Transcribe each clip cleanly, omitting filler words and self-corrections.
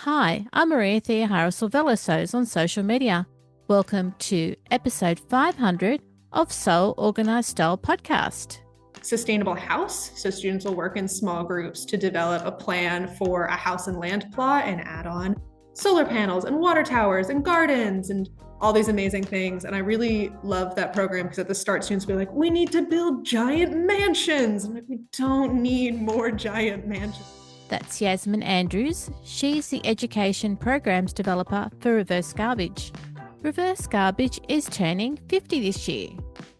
Hi, I'm Maria Theohara Silvelosos on social media. Welcome to episode 500 of Soul Organised Style podcast. Sustainable house. So students will work in small groups to develop a plan for a house and land plot and add on solar panels and water towers and gardens and all these amazing things. And I really love that program because at the start, students will be like, we need to build giant mansions. I'm like, we don't need more giant mansions. That's Yasmin Andrews. She's the education programs developer for Reverse Garbage. Reverse Garbage is turning 50 this year.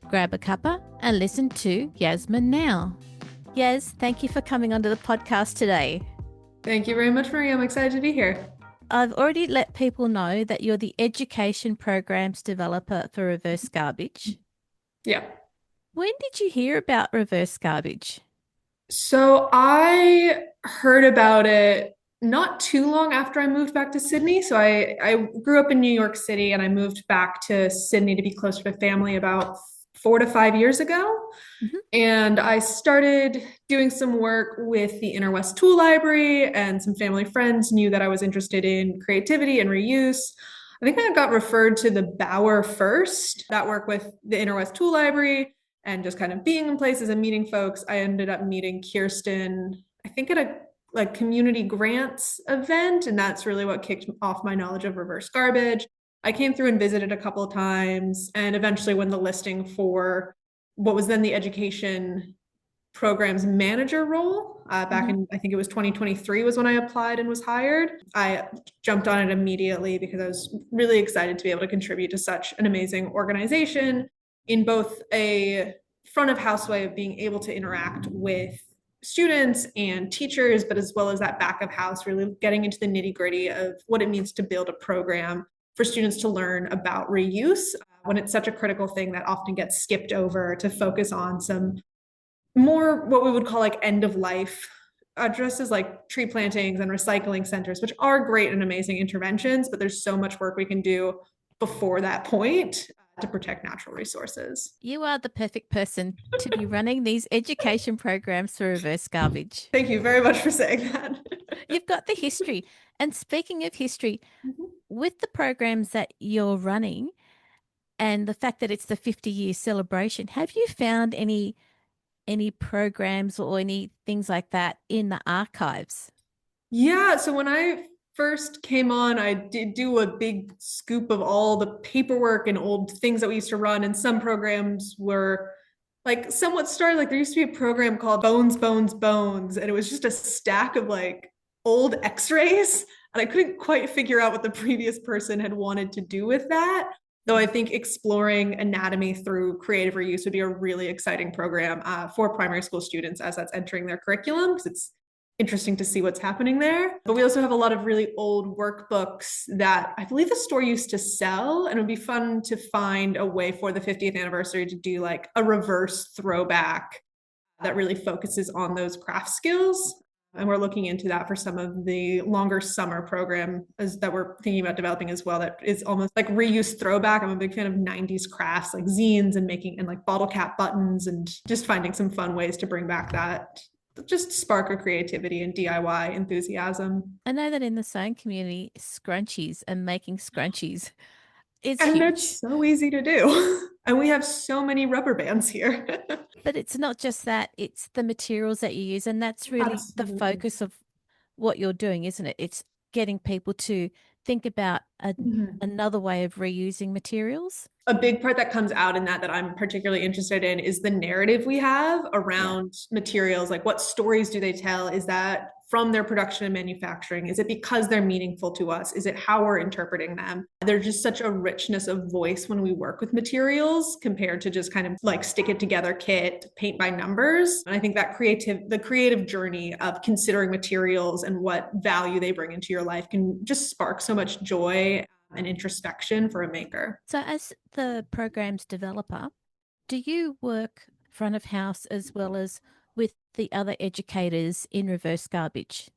Grab a cuppa and listen to Yasmin now. Yas, thank you for coming onto the podcast today. Thank you very much, Maria. I'm excited to be here. I've already let people know that you're the education programs developer for Reverse Garbage. Yeah. When did you hear about Reverse Garbage? So I heard about it not too long after I moved back to Sydney. So I grew up in New York City and I moved back to Sydney to be closer to family about 4 to 5 years ago. Mm-hmm. And I started doing some work with the Inner West Tool Library, and some family friends knew that I was interested in creativity and reuse. I think I got referred to the Bower first, that work with the Inner West Tool Library and just kind of being in places and meeting folks. I ended up meeting Kirsten, I think at a community grants event, and that's really what kicked off my knowledge of reverse garbage. I came through and visited a couple of times, and eventually when the listing for what was then the education programs manager role back in, I think it was 2023 was when I applied and was hired. I jumped on it immediately because I was really excited to be able to contribute to such an amazing organization in both a front of house way of being able to interact with students and teachers, but as well as that back of house, really getting into the nitty gritty of what it means to build a program for students to learn about reuse when it's such a critical thing that often gets skipped over to focus on some more what we would call like end of life addresses like tree plantings and recycling centers, which are great and amazing interventions, but there's so much work we can do before that point to protect natural resources. You are the perfect person to be running these education programs for Reverse Garbage. Thank you very much for saying that. You've got the history. And speaking of history, with the programs that you're running and the fact that it's the 50-year celebration, have you found any programs or any things like that in the archives? Yeah, so when I first came on, I did do a big scoop of all the paperwork and old things that we used to run, and some programs were like somewhat started. Like there used to be a program called Bones, Bones, Bones, and it was just a stack of like old x-rays, and I couldn't quite figure out what the previous person had wanted to do with that. Though I think exploring anatomy through creative reuse would be a really exciting program for primary school students as that's entering their curriculum, because it's interesting to see what's happening there. But we also have a lot of really old workbooks that I believe the store used to sell, and it would be fun to find a way for the 50th anniversary to do like a reverse throwback that really focuses on those craft skills. And we're looking into that for some of the longer summer program that we're thinking about developing as well. That is almost like reuse throwback. I'm a big fan of 90s crafts like zines and making and like bottle cap buttons, and just finding some fun ways to bring back that just spark of creativity and DIY enthusiasm. I know that in the sewing community, scrunchies and making scrunchies is And huge. it's so easy to do. And we have so many rubber bands here. But it's not just that, it's the materials that you use. And that's really Absolutely. the focus of what you're doing, isn't it? It's getting people to think about another way of reusing materials. A big part that comes out in that I'm particularly interested in is the narrative we have around materials. Like, what stories do they tell? Is that from their production and manufacturing? Is it because they're meaningful to us? Is it how we're interpreting them? There's just such a richness of voice when we work with materials compared to just kind of like stick it together kit, paint by numbers. And I think that the creative journey of considering materials and what value they bring into your life can just spark so much joy and introspection for a maker. So, as the program's developer, do you work front of house as well as with the other educators in Reverse Garbage?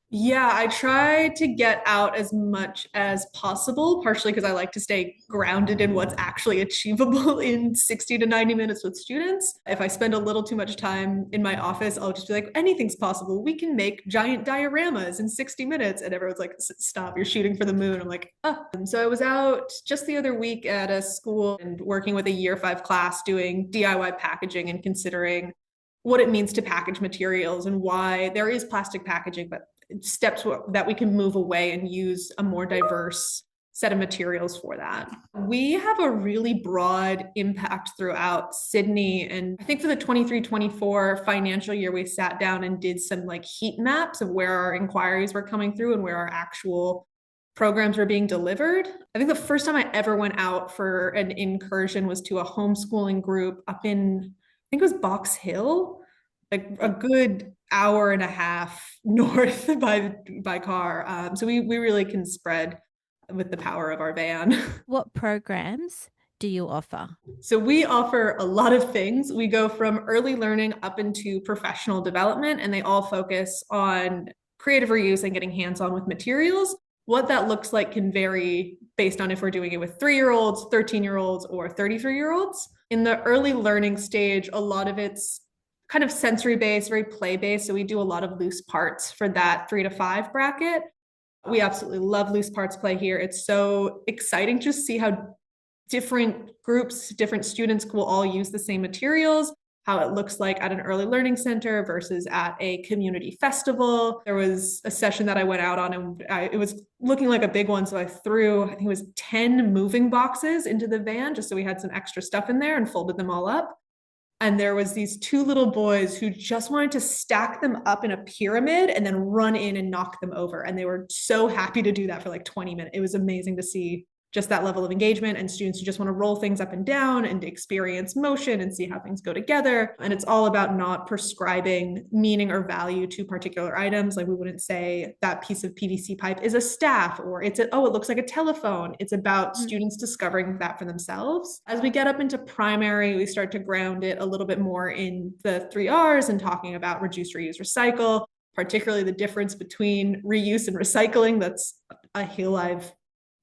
Yeah, I try to get out as much as possible, partially because I like to stay grounded in what's actually achievable in 60 to 90 minutes with students. If I spend a little too much time in my office, I'll just be like, anything's possible. We can make giant dioramas in 60 minutes. And everyone's like, stop, you're shooting for the moon. I'm like, oh. And so I was out just the other week at a school and working with a year 5 class doing DIY packaging and considering what it means to package materials and why there is plastic packaging, but steps that we can move away and use a more diverse set of materials for that. We have a really broad impact throughout Sydney. And I think for the 23-24 financial year, we sat down and did some like heat maps of where our inquiries were coming through and where our actual programs were being delivered. I think the first time I ever went out for an incursion was to a homeschooling group up in, I think it was Box Hill, like a good hour and a half north by car. So we really can spread with the power of our van. What programs do you offer? So we offer a lot of things. We go from early learning up into professional development, and they all focus on creative reuse and getting hands-on with materials. What that looks like can vary based on if we're doing it with 3-year-olds, 13-year-olds, or 33-year-olds. In the early learning stage, a lot of it's kind of sensory based, very play based. So we do a lot of loose parts for that 3 to 5 bracket. We absolutely love loose parts play here. It's so exciting to see how different groups, different students will all use the same materials, how it looks like at an early learning center versus at a community festival. There was a session that I went out on and it was looking like a big one. So I threw, I think it was 10 moving boxes into the van just so we had some extra stuff in there and folded them all up. And there was these 2 little boys who just wanted to stack them up in a pyramid and then run in and knock them over. And they were so happy to do that for like 20 minutes. It was amazing to see just that level of engagement and students who just want to roll things up and down and experience motion and see how things go together. And it's all about not prescribing meaning or value to particular items. Like we wouldn't say that piece of PVC pipe is a staff or it looks like a telephone. It's about students discovering that for themselves. As we get up into primary, we start to ground it a little bit more in the 3 R's and talking about reduce, reuse, recycle, particularly the difference between reuse and recycling. That's a hill I've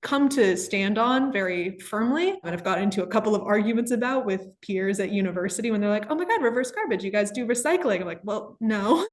come to stand on very firmly. And I've got into a couple of arguments about with peers at university when they're like, oh my God, reverse garbage, you guys do recycling. I'm like, well, no,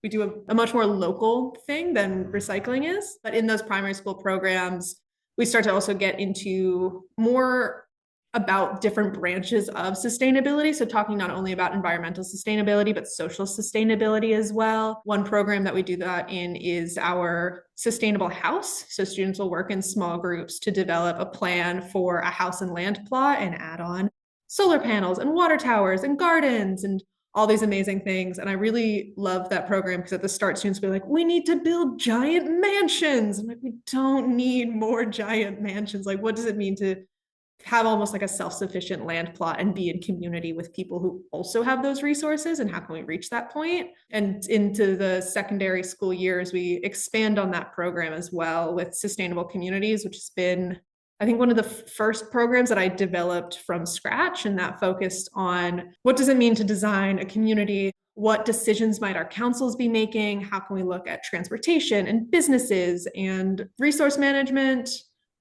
we do a much more local thing than recycling is. But in those primary school programs, we start to also get into more about different branches of sustainability. So talking not only about environmental sustainability, but social sustainability as well. One program that we do that in is our sustainable house. So students will work in small groups to develop a plan for a house and land plot and add on solar panels and water towers and gardens and all these amazing things. And I really love that program because at the start, students will be like, we need to build giant mansions. I'm like, we don't need more giant mansions. Like, what does it mean to have almost like a self-sufficient land plot and be in community with people who also have those resources, and how can we reach that point? And into the secondary school years, we expand on that program as well with sustainable communities, which has been, I think, one of the first programs that I developed from scratch, and that focused on what does it mean to design a community? What decisions might our councils be making? How can we look at transportation and businesses and resource management,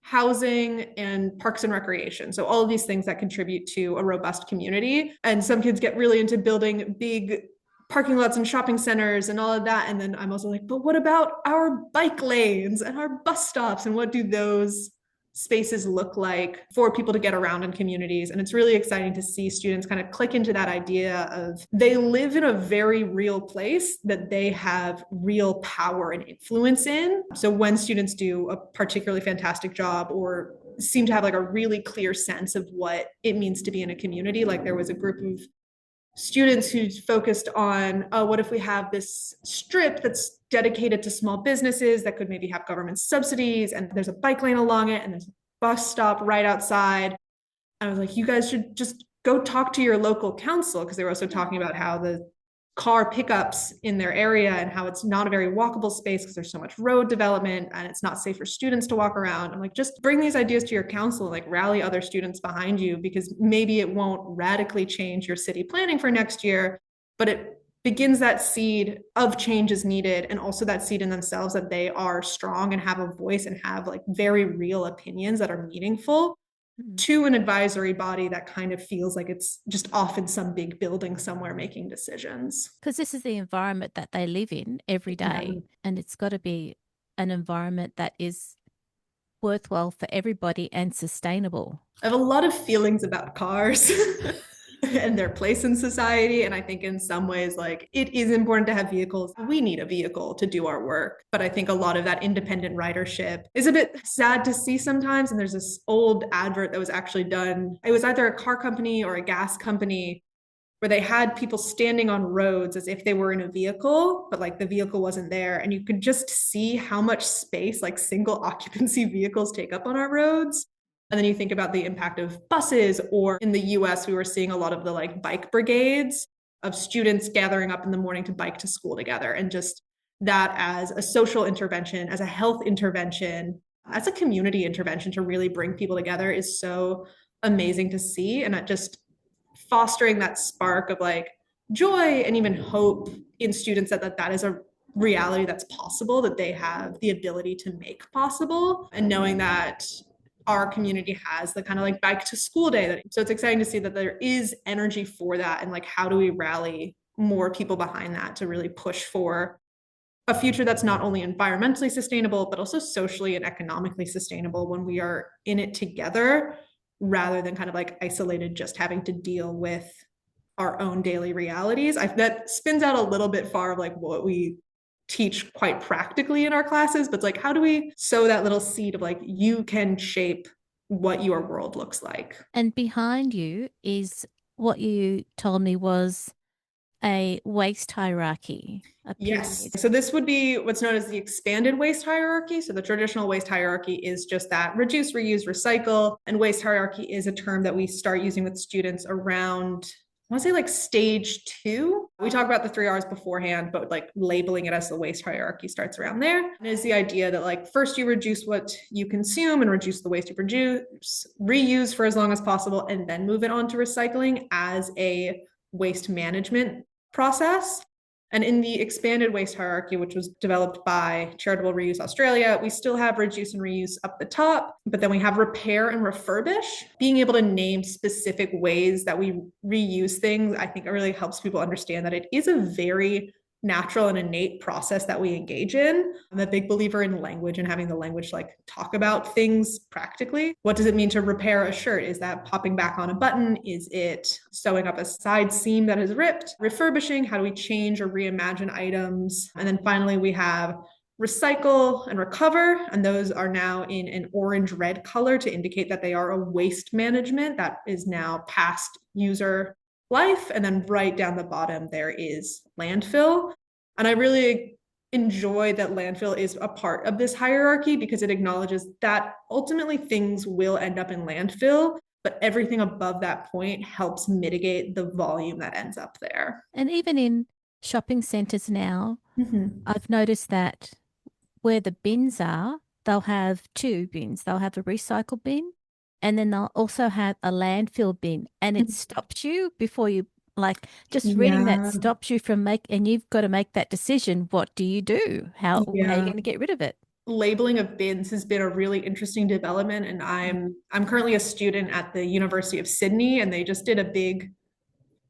housing, and parks and recreation? So all of these things that contribute to a robust community. And some kids get really into building big parking lots and shopping centers and all of that. And then I'm also like, but what about our bike lanes and our bus stops? And what do those spaces look like for people to get around in communities? And it's really exciting to see students kind of click into that idea of they live in a very real place that they have real power and influence in. So when students do a particularly fantastic job or seem to have like a really clear sense of what it means to be in a community, like there was a group of students who focused on, oh, what if we have this strip that's dedicated to small businesses that could maybe have government subsidies, and there's a bike lane along it and there's a bus stop right outside. And I was like, you guys should just go talk to your local council, because they were also talking about how the car pickups in their area and how it's not a very walkable space because there's so much road development and it's not safe for students to walk around. I'm like, just bring these ideas to your council, like rally other students behind you, because maybe it won't radically change your city planning for next year, but it begins that seed of change is needed, and also that seed in themselves that they are strong and have a voice and have like very real opinions that are meaningful, Mm. to an advisory body that kind of feels like it's just off in some big building somewhere making decisions. Because this is the environment that they live in every Yeah. day, and it's got to be an environment that is worthwhile for everybody and sustainable. I have a lot of feelings about cars and their place in society. And I think in some ways, like it is important to have vehicles. We need a vehicle to do our work. But I think a lot of that independent ridership is a bit sad to see sometimes. And there's this old advert that was actually done. It was either a car company or a gas company where they had people standing on roads as if they were in a vehicle, but like the vehicle wasn't there. And you could just see how much space like single occupancy vehicles take up on our roads. And then you think about the impact of buses, or in the US, we were seeing a lot of the like bike brigades of students gathering up in the morning to bike to school together. And just that as a social intervention, as a health intervention, as a community intervention to really bring people together is so amazing to see. And that just fostering that spark of like joy and even hope in students that is a reality that's possible, that they have the ability to make possible, and knowing that our community has the kind of like bike to school day that, so it's exciting to see that there is energy for that, and like how do we rally more people behind that to really push for a future that's not only environmentally sustainable but also socially and economically sustainable when we are in it together, rather than kind of like isolated, just having to deal with our own daily realities. That spins out a little bit far of like what we teach quite practically in our classes, but it's like, how do we sow that little seed of like, you can shape what your world looks like? And behind you is what you told me was a waste hierarchy, a Yes. pyramid. So this would be what's known as the expanded waste hierarchy. So the traditional waste hierarchy is just that: reduce, reuse, recycle. And waste hierarchy is a term that we start using with students around, I want to say like stage 2. We talk about the 3 R's beforehand, but like labeling it as the waste hierarchy starts around there. And is the idea that like first you reduce what you consume and reduce the waste you produce, reuse for as long as possible, and then move it on to recycling as a waste management process. And in the expanded waste hierarchy, which was developed by Charitable Reuse Australia, we still have reduce and reuse up the top, but then we have repair and refurbish. Being able to name specific ways that we reuse things, I think it really helps people understand that it is a very natural and innate process that we engage in. I'm a big believer in language and having the language like talk about things practically. What does it mean to repair a shirt? Is that popping back on a button? Is it sewing up a side seam that is ripped? Refurbishing, how do we change or reimagine items? And then finally, we have recycle and recover, and those are now in an orange red color to indicate that they are a waste management that is now past user life. And then right down the bottom, there is landfill. And I really enjoy that landfill is a part of this hierarchy because it acknowledges that ultimately things will end up in landfill, but everything above that point helps mitigate the volume that ends up there. And even in shopping centres now, Mm-hmm. I've noticed that where the bins are, they'll have two bins. They'll have a recycle bin and then they'll also have a landfill bin. And it stops you before you, like, just reading that Yeah. stops you from and you've got to make that decision. What do you do? How are you Yeah. going to get rid of it? Labeling of bins has been a really interesting development, and I'm currently a student at the University of Sydney, and they just did a big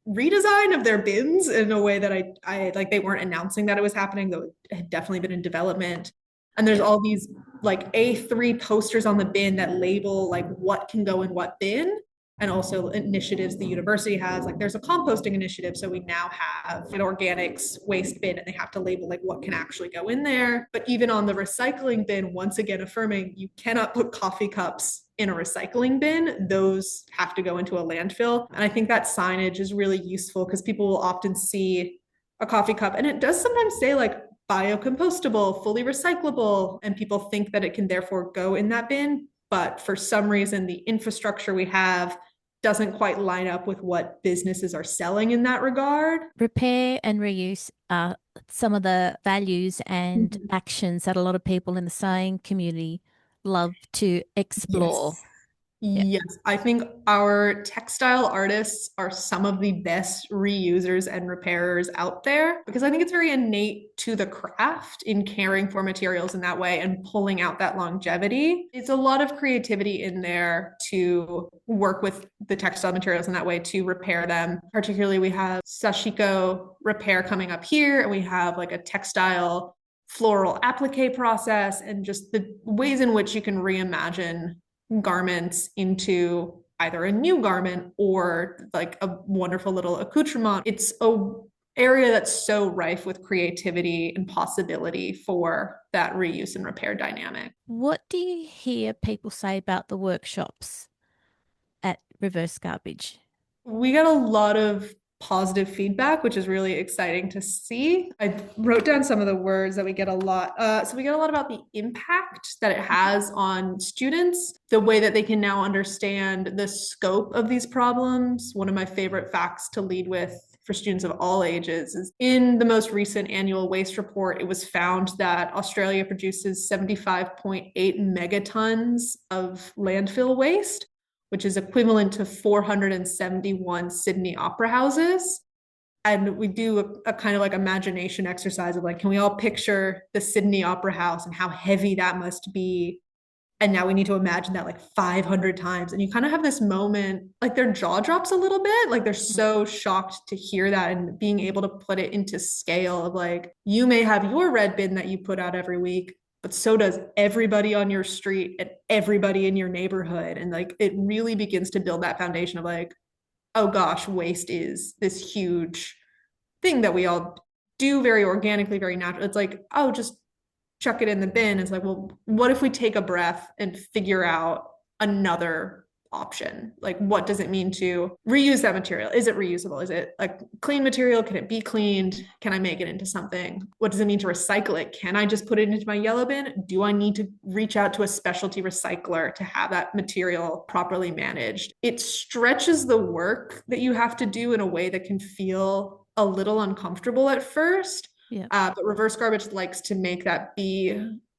redesign of their bins in a way that I like, they weren't announcing that it was happening, though it had definitely been in development. And there's all these like A3 posters on the bin that label like what can go in what bin, and also initiatives the university has. Like there's a composting initiative, so we now have an organics waste bin and they have to label like what can actually go in there. But even on the recycling bin, once again affirming you cannot put coffee cups in a recycling bin, those have to go into a landfill. And I think that signage is really useful because people will often see a coffee cup and it does sometimes say like biocompostable, fully recyclable, and people think that it can therefore go in that bin. But for some reason, the infrastructure we have doesn't quite line up with what businesses are selling in that regard. Repair and reuse are some of the values and Mhm. actions that a lot of people in the sewing community love to explore. Yes. Yeah. Yes, I think our textile artists are some of the best reusers and repairers out there because I think it's very innate to the craft in caring for materials in that way and pulling out that longevity. It's a lot of creativity in there to work with the textile materials in that way to repair them. Particularly, we have sashiko repair coming up here, and we have like a textile floral applique process and just the ways in which you can reimagine garments into either a new garment or like a wonderful little accoutrement. It's a area that's so rife with creativity and possibility for that reuse and repair dynamic. What do you hear people say about the workshops at Reverse Garbage? We got a lot of positive feedback, which is really exciting to see. I wrote down some of the words that we get a lot. So we get a lot about the impact that it has on students, the way that they can now understand the scope of these problems. One of my favorite facts to lead with for students of all ages is in the most recent annual waste report, it was found that Australia produces 75.8 megatons of landfill waste, which is equivalent to 471 Sydney opera houses. And we do a kind of like imagination exercise of like, can we all picture the Sydney Opera House and how heavy that must be? And now we need to imagine that like 500 times. And you kind of have this moment, like their jaw drops a little bit. Like they're so shocked to hear that and being able to put it into scale of like, you may have your red bin that you put out every week, but so does everybody on your street and everybody in your neighborhood. And like it really begins to build that foundation of like, oh gosh, waste is this huge thing that we all do very organically, very natural. It's like, oh, just chuck it in the bin. It's like, well, what if we take a breath and figure out another option? Like, what does it mean to reuse that material? Is it reusable? Is it like clean material? Can it be cleaned? Can I make it into something? What does it mean to recycle it? Can I just put it into my yellow bin? Do I need to reach out to a specialty recycler to have that material properly managed? It stretches the work that you have to do in a way that can feel a little uncomfortable at first. Yeah. But reverse garbage likes to make that be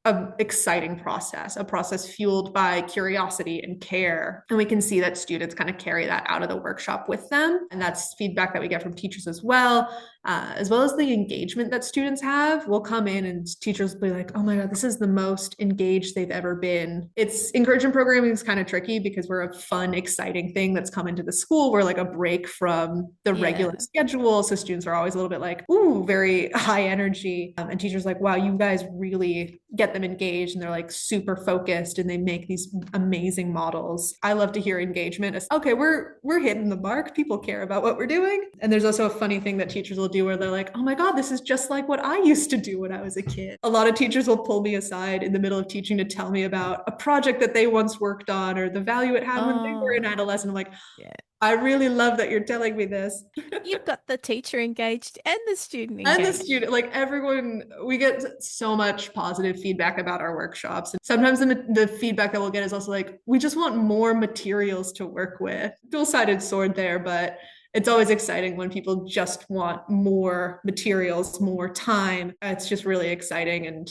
an exciting process, a process fueled by curiosity and care. And we can see that students kind of carry that out of the workshop with them. And that's feedback that we get from teachers as well as the engagement that students have. We'll come in and teachers will be like, oh my God, this is the most engaged they've ever been. It's encouragement programming is kind of tricky because we're a fun, exciting thing that's come into the school. We're like a break from the regular schedule. So students are always a little bit like, ooh, very high energy. And teachers like, wow, you guys really get them engaged and they're like super focused and they make these amazing models. I love to hear engagement. It's, okay, we're hitting the mark. People care about what we're doing. And there's also a funny thing that teachers will do where they're like, oh my God, this is just like what I used to do when I was a kid. A lot of teachers will pull me aside in the middle of teaching to tell me about a project that they once worked on or the value it had when they were an adolescent. I'm like, yeah. I really love that you're telling me this. You've got the teacher engaged and the student And the engaged. student, like everyone, we get so much positive feedback about our workshops. And sometimes the feedback that we'll get is also like, we just want more materials to work with. Dual-sided sword there, but it's always exciting when people just want more materials, more time. It's just really exciting. And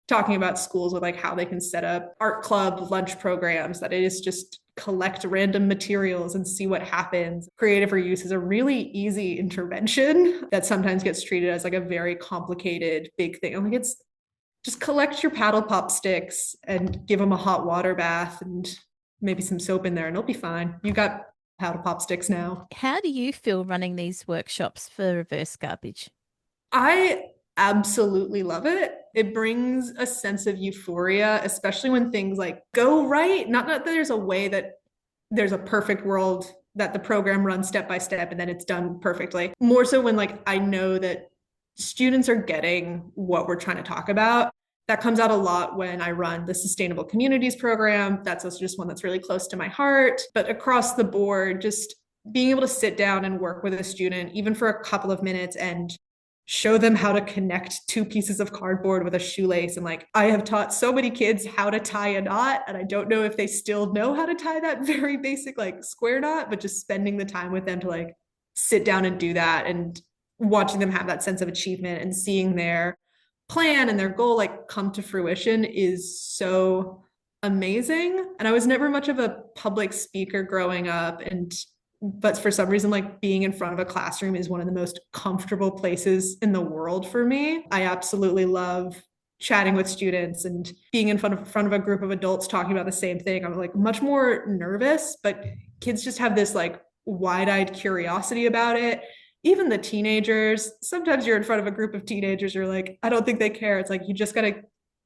talking about schools with like how they can set up art club lunch programs, that it is just collect random materials and see what happens. Creative reuse is a really easy intervention that sometimes gets treated as like a very complicated big thing. I'm like, it's just collect your paddle pop sticks and give them a hot water bath and maybe some soap in there and it'll be fine. You got paddle pop sticks now. How do you feel running these workshops for Reverse Garbage? I absolutely love it. It brings a sense of euphoria, especially when things like go right. Not that there's a way that there's a perfect world that the program runs step by step and then it's done perfectly. More so when like I know that students are getting what we're trying to talk about. That comes out a lot when I run the Sustainable Communities program. That's also just one that's really close to my heart. But across the board, just being able to sit down and work with a student, even for a couple of minutes, and show them how to connect two pieces of cardboard with a shoelace. And like, I have taught so many kids how to tie a knot, and I don't know if they still know how to tie that very basic like square knot, but just spending the time with them to like sit down and do that and watching them have that sense of achievement and seeing their plan and their goal like come to fruition is so amazing. And I was never much of a public speaker growing up. But for some reason, like being in front of a classroom is one of the most comfortable places in the world for me. I absolutely love chatting with students and being in front of a group of adults talking about the same thing. I'm like much more nervous, but kids just have this like wide-eyed curiosity about it. Even the teenagers, sometimes you're in front of a group of teenagers, you're like, I don't think they care. It's like you just got to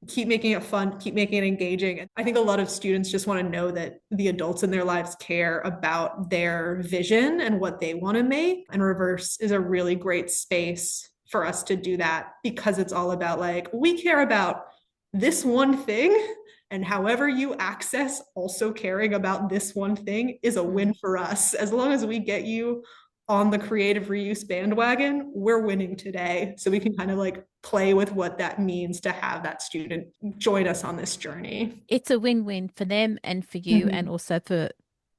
keep making it fun, keep making it engaging. I think a lot of students just want to know that the adults in their lives care about their vision and what they want to make. And Reverse is a really great space for us to do that because it's all about like, we care about this one thing. And however you access also caring about this one thing is a win for us. As long as we get you on the creative reuse bandwagon, we're winning today. So we can kind of like play with what that means to have that student join us on this journey. It's a win-win for them and for you, and also for,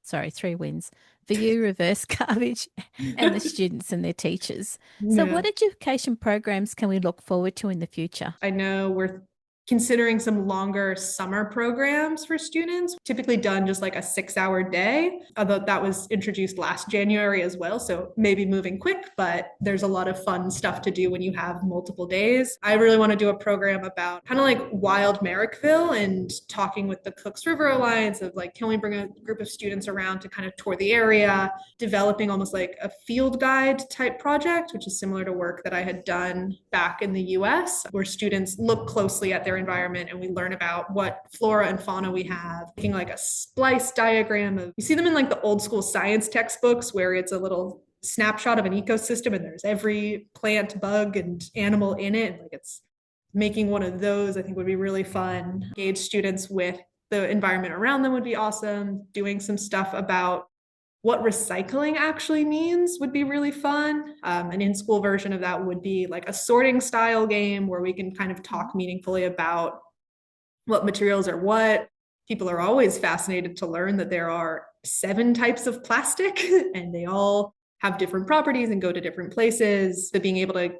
sorry, three wins for you, Reverse Garbage, and the students and their teachers. So, Yeah. what education programs can we look forward to in the future? I know we're considering some longer summer programs for students, typically done just like a 6 hour day, although that was introduced last January as well. So maybe moving quick, but there's a lot of fun stuff to do when you have multiple days. I really want to do a program about kind of like wild Merrickville and talking with the Cooks River Alliance of like, can we bring a group of students around to kind of tour the area, developing almost like a field guide type project, which is similar to work that I had done back in the US, where students look closely at their environment and we learn about what flora and fauna we have, making like a splice diagram of, you see them in like the old school science textbooks where it's a little snapshot of an ecosystem and there's every plant, bug, and animal in it. Like it's making one of those, I think would be really fun. Engage students with the environment around them would be awesome. Doing some stuff about what recycling actually means would be really fun. An in-school version of that would be like a sorting style game where we can kind of talk meaningfully about what materials are what. People are always fascinated to learn that there are 7 types of plastic and they all have different properties and go to different places. So being able to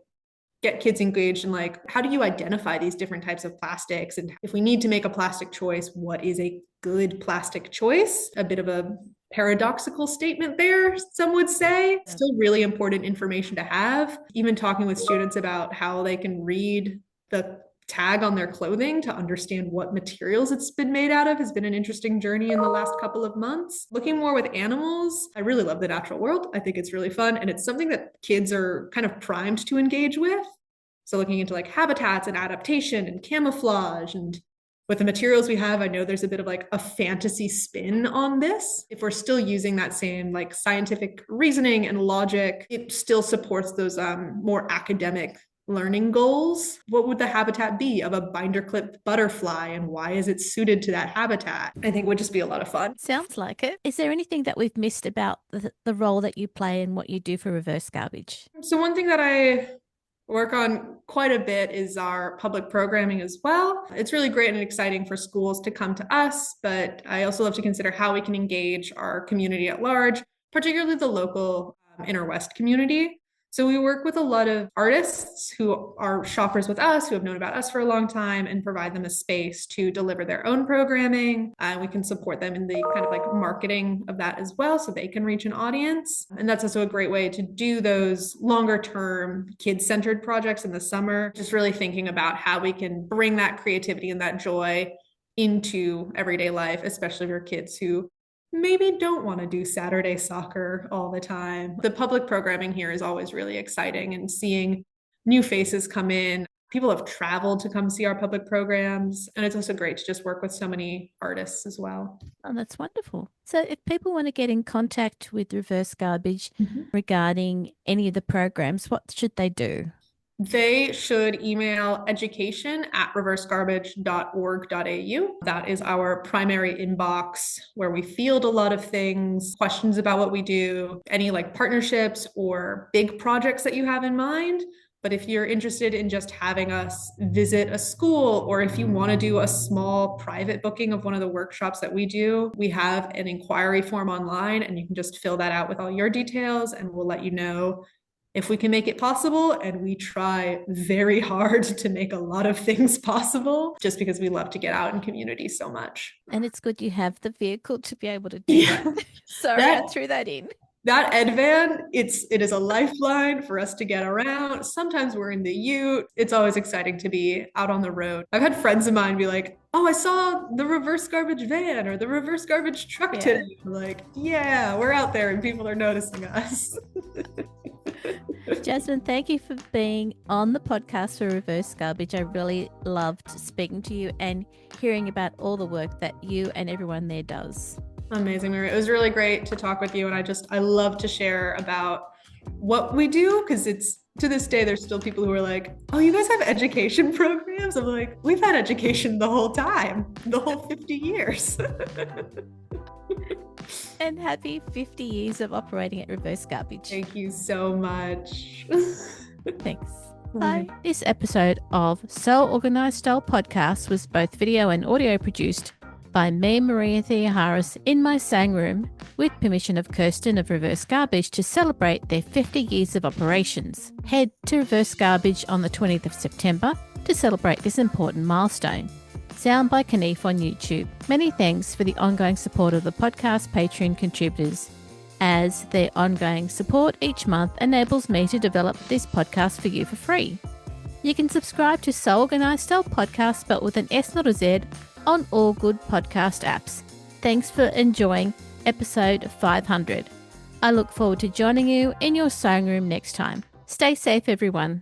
get kids engaged in like, how do you identify these different types of plastics? And if we need to make a plastic choice, what is a good plastic choice? A bit of a paradoxical statement there, some would say. Still really important information to have. Even talking with students about how they can read the tag on their clothing to understand what materials it's been made out of has been an interesting journey in the last couple of months. Looking more with animals, I really love the natural world. I think it's really fun and it's something that kids are kind of primed to engage with. So looking into like habitats and adaptation and camouflage, and with the materials we have, I know there's a bit of like a fantasy spin on this. If we're still using that same like scientific reasoning and logic, it still supports those more academic learning goals. What would the habitat be of a binder clipped butterfly and why is it suited to that habitat? I think would just be a lot of fun. Sounds like it. Is there anything that we've missed about the role that you play and what you do for Reverse Garbage? So one thing that I work on quite a bit is our public programming as well. It's really great and exciting for schools to come to us, but I also love to consider how we can engage our community at large, particularly the local Inner West community. So we work with a lot of artists who are shoppers with us, who have known about us for a long time, and provide them a space to deliver their own programming. And we can support them in the kind of like marketing of that as well, so they can reach an audience. And that's also a great way to do those longer term kid-centered projects in the summer, just really thinking about how we can bring that creativity and that joy into everyday life, especially for kids who maybe don't want to do Saturday soccer all the time. The public programming here is always really exciting, and seeing new faces come in. People have traveled to come see our public programs, and it's also great to just work with so many artists as well. Oh, that's wonderful. So, if people want to get in contact with Reverse Garbage regarding any of the programs, what should they do? They should email education@reversegarbage.org.au. That is our primary inbox where we field a lot of things, questions about what we do, any like partnerships or big projects that you have in mind. But if you're interested in just having us visit a school, or if you want to do a small private booking of one of the workshops that we do, we have an inquiry form online and you can just fill that out with all your details and we'll let you know if we can make it possible, and we try very hard to make a lot of things possible just because we love to get out in community so much. And it's good you have the vehicle to be able to do that. Sorry, I threw that in. That ed van, it is a lifeline for us to get around. Sometimes we're in the ute. It's always exciting to be out on the road. I've had friends of mine be like, "Oh, I saw the reverse garbage van or the reverse garbage truck today." I'm like, yeah, we're out there and people are noticing us. Yasmin, thank you for being on the podcast for Reverse Garbage. I really loved speaking to you and hearing about all the work that you and everyone there does. Amazing, Maria. It was really great to talk with you. And I love to share about what we do, because it's, to this day, there's still people who are like, "Oh, you guys have education programs?" I'm like, we've had education the whole time, the whole 50 years. And happy 50 years of operating at Reverse Garbage. Thank you so much. Thanks. Bye. This episode of So Organised Style Podcast was both video and audio produced by me, Maria Theoharis, in my sang room with permission of Kirsten of Reverse Garbage to celebrate their 50 years of operations. Head to Reverse Garbage on the 20th of September to celebrate this important milestone. Sound by Kaneef on YouTube. Many thanks for the ongoing support of the podcast Patreon contributors, as their ongoing support each month enables me to develop this podcast for you for free. You can subscribe to So Organised Style Podcast, spelt with an S, not a Z, on all good podcast apps. Thanks for enjoying episode 500. I look forward to joining you in your sewing room next time. Stay safe, everyone.